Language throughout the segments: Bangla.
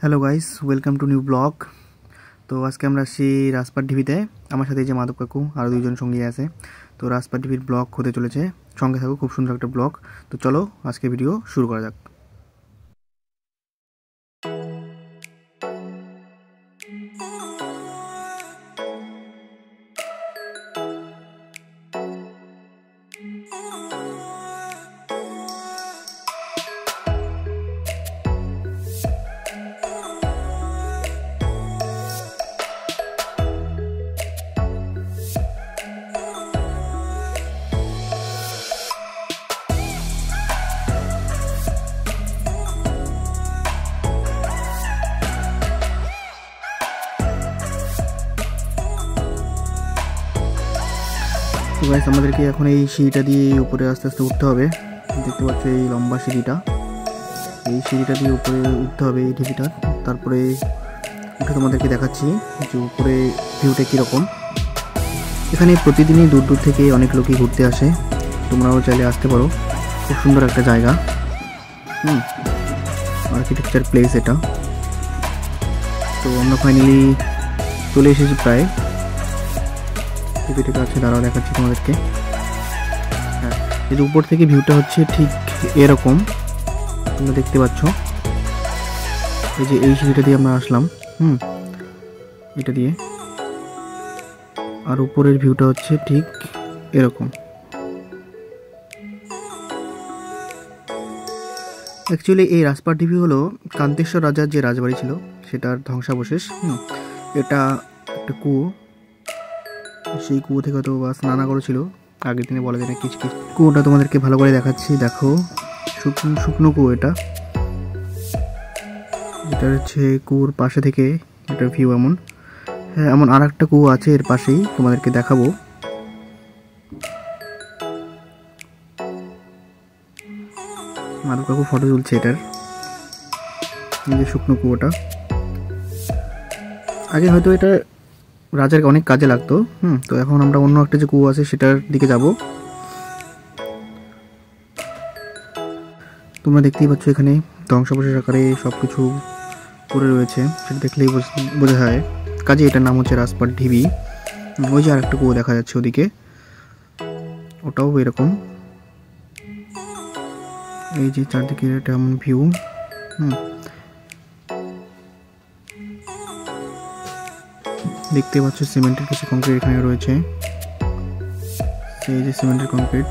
Hello guys, welcome to new blog. তো আজকে আমরা আসছি রাজপাট ঢিবিতে। আমার সাথে এই যে মাধব কাকু আরও দুইজন সঙ্গী আছে। তো রাজপাট ঢিবির ব্লগ হতে চলেছে, সঙ্গে থাকো, খুব সুন্দর একটা ব্লগ। তো চলো আজকে ভিডিও শুরু করা যাক। তো গাইস, আমাদেরকে এখন এই সিঁড়িটা দিয়ে উপরে আস্তে আস্তে উঠতে হবে। দেখতে পাচ্ছ এই লম্বা সিঁড়িটা, এই সিঁড়িটা দিয়ে উপরে উঠতে হবে এই ঢিবিটা। তারপরে উঠে তোমাদেরকে দেখাচ্ছি যে উপরে ভিউটা কীরকম। এখানে প্রতিদিনই দূর দূর থেকে অনেক লোকই ঘুরতে আসে, তোমরাও চাইলে আসতে পারো। খুব সুন্দর একটা জায়গা, আর্কিটেকচার প্লেস এটা। তো আমরা ফাইনালি চলে এসেছি প্রায়। টিভিটির কাছে দাঁড়াও, দেখাচ্ছি তোমাদেরকে। হ্যাঁ, এই যে উপর থেকে ভিউটা হচ্ছে ঠিক এরকম, তোমরা দেখতে পাচ্ছ। এই যে এই সিঁড়িটা দিয়ে আমরা আসলাম, এটা দিয়ে, আর উপরের ভিউটা হচ্ছে ঠিক এরকম। অ্যাকচুয়ালি এই রাজপাট ঢিবি হলো কান্তেশ্বর রাজার যে রাজবাড়ি ছিল সেটার ধ্বংসাবশেষ। এটা একটা কুয়ো, সেই কুয়ো থেকে হয়তো বা স্নানাগার ছিল আগের দিনে, বলা যায় না কিছু কিছু। কুয়োটা তোমাদেরকে ভালো করে দেখাচ্ছি, দেখো শুকনো কুয়ো এটা। এটা হচ্ছে কুয়োর পাশে থেকে এটার ভিউ এমন। হ্যাঁ, এমন আর একটা কুয়ো আছে এর পাশেই, তোমাদেরকে দেখাবো। মাধব কাকু ফটো তুলছে এটার, এই যে শুকনো কুয়োটা। আগে হয়তো এটা রাজার অনেক কাজে লাগতো, তো এখন আমরা অন্য একটা যে কুয়ো আছে সেটার দিকে যাব। তোমরা দেখতেই পাচ্ছ এখানে ধ্বংসাবশেষ আকারে সব কিছু পড়ে রয়েছে, সেটা দেখলেই বোঝা যায়। কাজে এটার নাম হচ্ছে রাজপাট ঢিবি। ওই যে আর একটা কুয়ো দেখা যাচ্ছে ওদিকে, ওটাও এরকম। এই যে চারদিকে এটা এমন ভিউ। দেখতে পাচ্ছ সিমেন্টের কিছু কংক্রিট এখানে রয়েছে। এই যে সিমেন্টের কংক্রিট,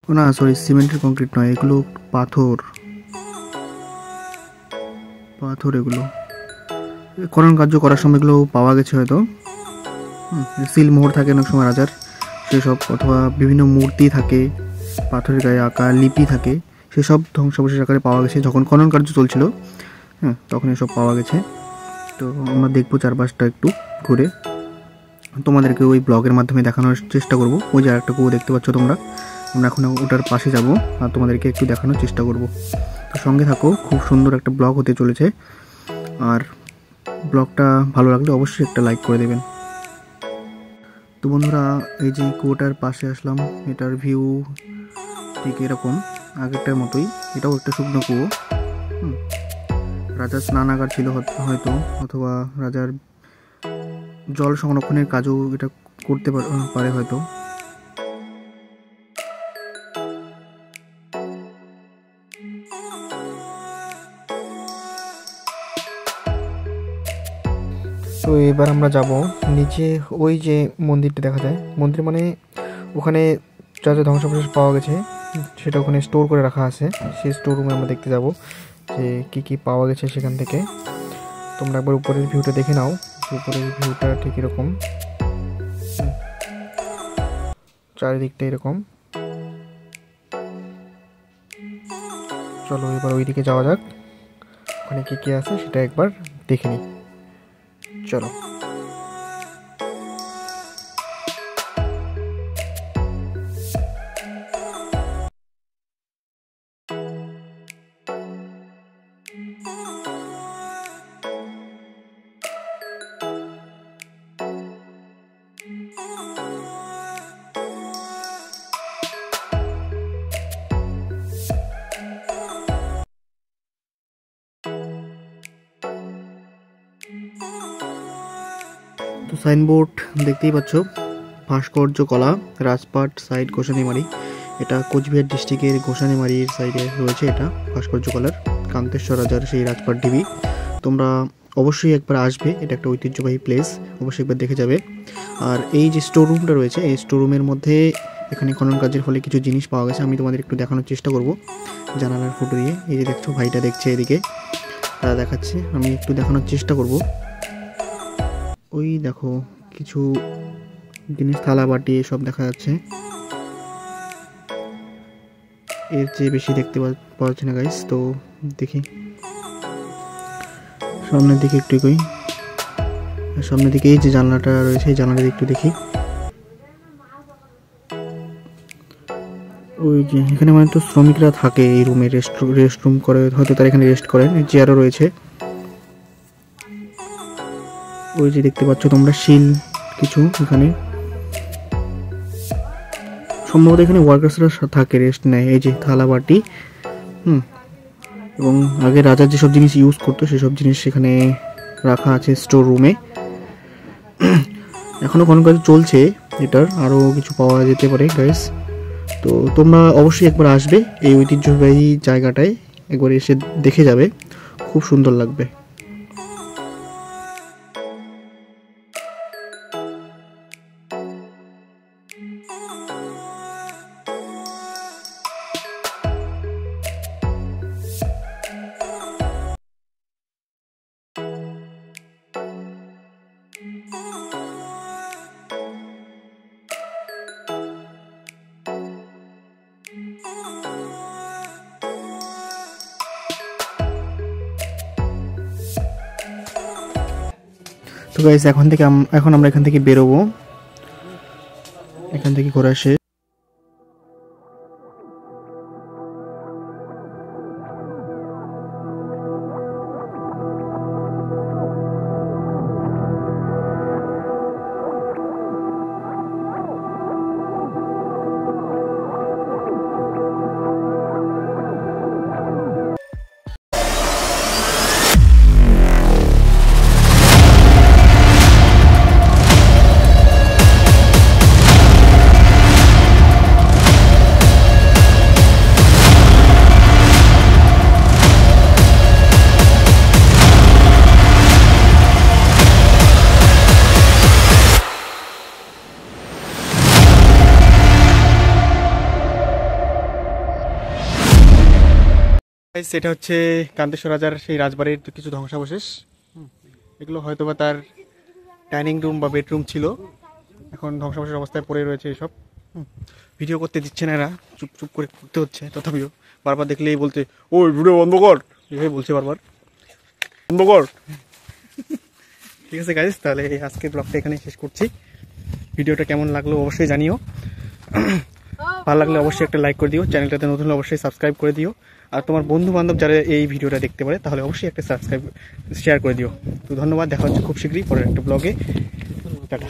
না সরি, সিমেন্টের কংক্রিট নয়, এগুলো পাথর। এগুলো খনন কার্য করার সময় এগুলো পাওয়া গেছে হয়তো। সিল মোহর থাকে অনেক সময় রাজার, সেসব, অথবা বিভিন্ন মূর্তি থাকে, পাথরের গায়ে আঁকা লিপি থাকে, সেসব ধ্বংসাবশেষ আকারে পাওয়া গেছে যখন খনন কার্য চলছিল। তখন এসব পাওয়া গেছে। তো আমরা দেখবো চারপাশটা একটু ঘুরে, তোমাদেরকে ওই ব্লগের মাধ্যমে দেখানোর চেষ্টা করব। ওই যে আরেকটা কুয়ো দেখতে পাচ্ছ তোমরা, আমরা এখন ওটার পাশে যাব আর তোমাদেরকে একটু দেখানোর চেষ্টা করব। তো সঙ্গে থাকো, খুব সুন্দর একটা ব্লগ হতে চলেছে। আর ব্লগটা ভালো লাগলে অবশ্যই একটা লাইক করে দেবেন। তো বন্ধুরা, এই যে কুয়োটার পাশে আসলাম, এটার ভিউ ঠিক এরকম, আগেরটার মতোই। এটাও একটা শুকনো কুয়ো। রাজার স্নানাগার ছিল হয়তো, অথবা রাজার জল সংরক্ষণের কাজও এটা করতে পারে হয়তো। তো এবার আমরা যাব নিচে। ওই যে মন্দিরটা দেখা যায়, মন্দির মানে ওখানে যা যা ধ্বংসাবশেষ পাওয়া গেছে সেটা ওখানে স্টোর করে রাখা আছে। সেই স্টোর রুমে আমরা দেখতে যাব যে কি কি পাওয়া গেছে সেখান থেকে। তোমরা একবার উপরের ভিউটা দেখে নাও, উপরের ভিউটা ঠিক এরকম, চারিদিকটা এরকম। চলো এবার ওইদিকে যাওয়া যাক, ওখানে কি কি আছে সেটা একবার দেখে নিই। চলো। তো সাইনবোর্ড দেখতেই পাচ্ছ, ভাস্কর্য কলা রাজপাট সাইড গোসানিমারি। এটা কোচবিহার ডিস্ট্রিক্টের গোসানিমারির সাইডে রয়েছে এটা ভাস্কর্য কলার কান্তেশ্বর রাজার সেই রাজপাট ঢিবি। তোমরা অবশ্যই একবার আসবে, এটা একটা ঐতিহ্যবাহী প্লেস, অবশ্যই একবার দেখে যাবে। আর এই যে স্টোর রুমটা রয়েছে, এই স্টোর রুমের মধ্যে এখানে খনন কাজের ফলে কিছু জিনিস পাওয়া গেছে। আমি তোমাদের একটু দেখানোর চেষ্টা করব জানালার ফুটো দিয়ে। এই যে দেখছো, ভাইটা দেখছে এদিকে, তারা দেখাচ্ছে, আমি একটু দেখানোর চেষ্টা করব। ওই দেখো কিছু জিনিস, থালা বাটি এসব দেখা যাচ্ছে। এর চেয়ে বেশি দেখতে পাওয়া যাচ্ছে না গাইস। তো দেখি সামনের দিকে একটু এগোই। সামনের দিকে এই যে জানলাটা রয়েছে, এই জানলাটা একটু দেখি। ওই যে এখানে মানে তো শ্রমিকরা থাকে এই রুমে, রেস্ট রুম করে, হয়তো তারা এখানে রেস্ট করেন। চেয়ারও রয়েছে। ওই যে দেখতে পাচ্ছ তোমরা শিল কিছু এখানে, সম্ভবত এখানে ওয়ার্কার্সরা থাকে, রেস্ট নেয়। এই যে থালা বাটি, এবং আগে রাজার যেসব জিনিস ইউজ করতো সেসব জিনিস সেখানে রাখা আছে স্টোর রুমে। এখনও কোনো কাজ চলছে এটার, আরও কিছু পাওয়া যেতে পারে গাইস। তো তোমরা অবশ্যই একবার আসবে এই ঐতিহ্যবাহী জায়গাটায়, একবার এসে দেখে যাবে, খুব সুন্দর লাগবে। তো গাইস এখন আমরা এখান থেকে বেরোবো, এখান থেকে ঘোরা শেষ। সেটা হচ্ছে কান্তেশ্বর রাজার সেই রাজবাড়ির কিছু ধ্বংসাবশেষ। এগুলো হয়তোবা তার ডাইনিং রুম বা বেডরুম ছিল, এখন ধ্বংসাবশেষ অবস্থায় পড়ে রয়েছে এসব। ভিডিও করতে দিচ্ছে না এরা, চুপ চুপ করে করতে হচ্ছে। তথাপিও বারবার দেখলেই বলছে, ওই ভিডিও বন্ধ কর, এভাবে বলছে বারবার, বন্ধ কর। ঠিক আছে গাইস, তাহলে আজকের ব্লগটা এখানে শেষ করছি। ভিডিওটা কেমন লাগলো অবশ্যই জানিও, ভালো লাগলে অবশ্যই একটা লাইক করে দিও, চ্যানেলটাতে নতুন হলে অবশ্যই সাবস্ক্রাইব করে দিও। আর তোমার বন্ধু বান্ধব যারা এই ভিডিওটা দেখতে পারে তাহলে অবশ্যই একটা সাবস্ক্রাইব শেয়ার করে দিও। তো ধন্যবাদ, দেখা হচ্ছে খুব শীঘ্রই পরের একটা ব্লগে। টাটা।